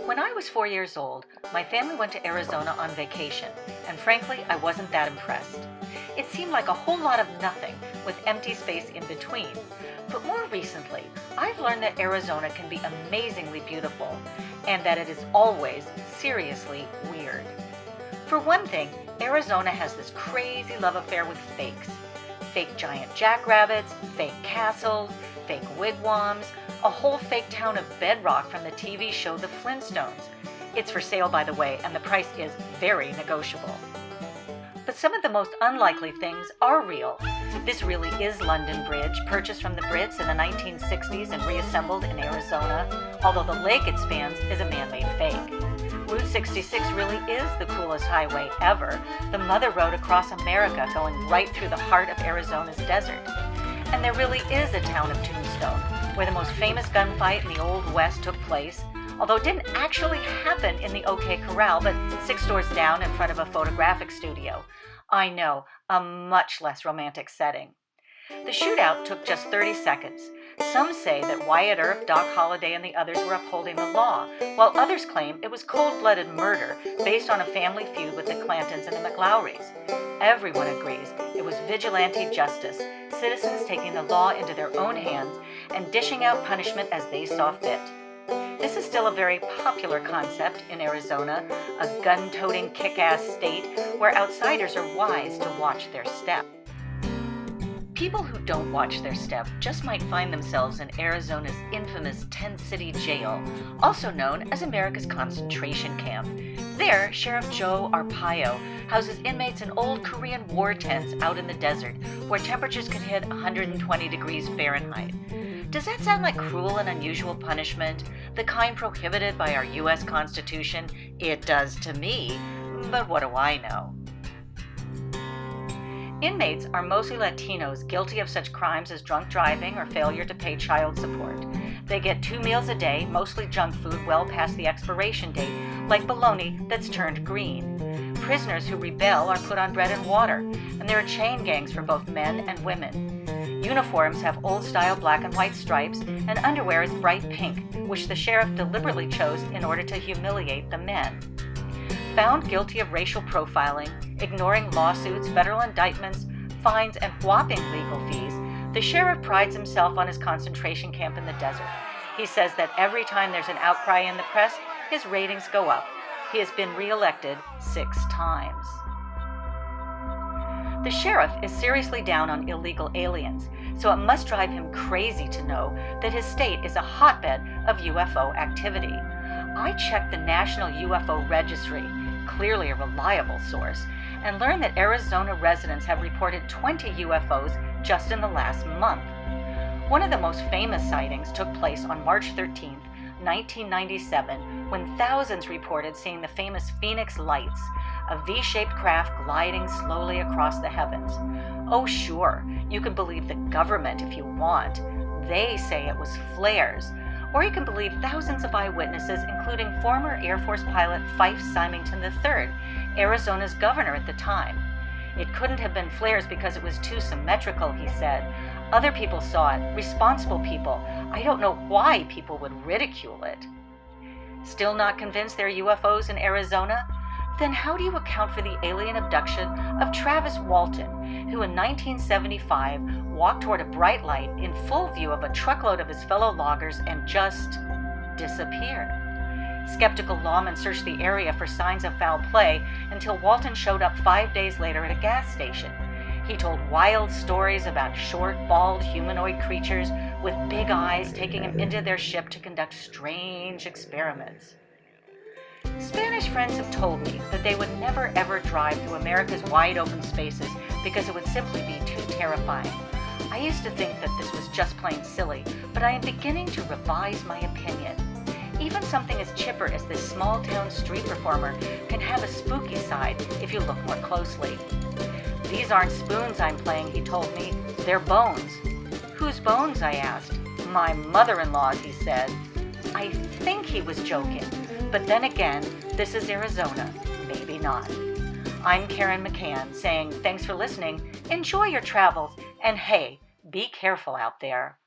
When I was 4 years old, my family went to Arizona on vacation, and frankly, I wasn't that impressed. It seemed like a whole lot of nothing, with empty space in between. But more recently, I've learned that Arizona can be amazingly beautiful, and that it is always seriously weird. For one thing, Arizona has this crazy love affair with fakes. Fake giant jackrabbits, fake castles, fake wigwams, a whole fake town of bedrock from the TV show The Flintstones. It's for sale, by the way, and the price is very negotiable. But some of the most unlikely things are real. This really is London Bridge, purchased from the Brits in the 1960s and reassembled in Arizona, although the lake it spans is a man-made fake. Route 66 really is the coolest highway ever, the mother road across America going right through the heart of Arizona's desert. And there really is a town of Tombstone, where the most famous gunfight in the Old West took place, although it didn't actually happen in the OK Corral, but 6 doors down in front of a photographic studio. I know, a much less romantic setting. The shootout took just 30 seconds. Some say that Wyatt Earp, Doc Holliday, and the others were upholding the law, while others claim it was cold-blooded murder based on a family feud with the Clantons and the McLowrys. Everyone agrees it was vigilante justice, citizens taking the law into their own hands and dishing out punishment as they saw fit. This is still a very popular concept in Arizona, a gun-toting kick-ass state where outsiders are wise to watch their step. People who don't watch their step just might find themselves in Arizona's infamous Tent City Jail, also known as America's concentration camp. There, Sheriff Joe Arpaio houses inmates in old Korean war tents out in the desert, where temperatures can hit 120 degrees Fahrenheit. Does that sound like cruel and unusual punishment, the kind prohibited by our U.S. Constitution? It does to me, but what do I know? Inmates are mostly Latinos guilty of such crimes as drunk driving or failure to pay child support. They get 2 meals a day, mostly junk food well past the expiration date, like bologna that's turned green. Prisoners who rebel are put on bread and water, and there are chain gangs for both men and women. Uniforms have old-style black and white stripes, and underwear is bright pink, which the sheriff deliberately chose in order to humiliate the men. Found guilty of racial profiling, ignoring lawsuits, federal indictments, fines, and whopping legal fees, the sheriff prides himself on his concentration camp in the desert. He says that every time there's an outcry in the press, his ratings go up. He has been reelected 6 times. The sheriff is seriously down on illegal aliens, so it must drive him crazy to know that his state is a hotbed of UFO activity. I checked the National UFO Registry, clearly a reliable source, and learned that Arizona residents have reported 20 UFOs just in the last month. One of the most famous sightings took place on March 13, 1997, when thousands reported seeing the famous Phoenix Lights, a V-shaped craft gliding slowly across the heavens. Oh sure, you can believe the government if you want. They say it was flares. Or you can believe thousands of eyewitnesses, including former Air Force pilot Fife Symington III, Arizona's governor at the time. It couldn't have been flares because it was too symmetrical, he said. Other people saw it, responsible people. I don't know why people would ridicule it. Still not convinced there are UFOs in Arizona? Then how do you account for the alien abduction of Travis Walton, who in 1975 walked toward a bright light in full view of a truckload of his fellow loggers and just disappeared? Skeptical lawmen searched the area for signs of foul play until Walton showed up 5 days later at a gas station. He told wild stories about short, bald humanoid creatures with big eyes taking him into their ship to conduct strange experiments. Spanish friends have told me that they would never ever drive through America's wide open spaces because it would simply be too terrifying. I used to think that this was just plain silly, but I am beginning to revise my opinion. Even something as chipper as this small-town street performer can have a spooky side if you look more closely. These aren't spoons I'm playing, he told me. They're bones. Whose bones, I asked. My mother-in-law's, he said. I think he was joking, but then again, this is Arizona. Maybe not. I'm Karen McCann saying thanks for listening, enjoy your travels, and hey, be careful out there.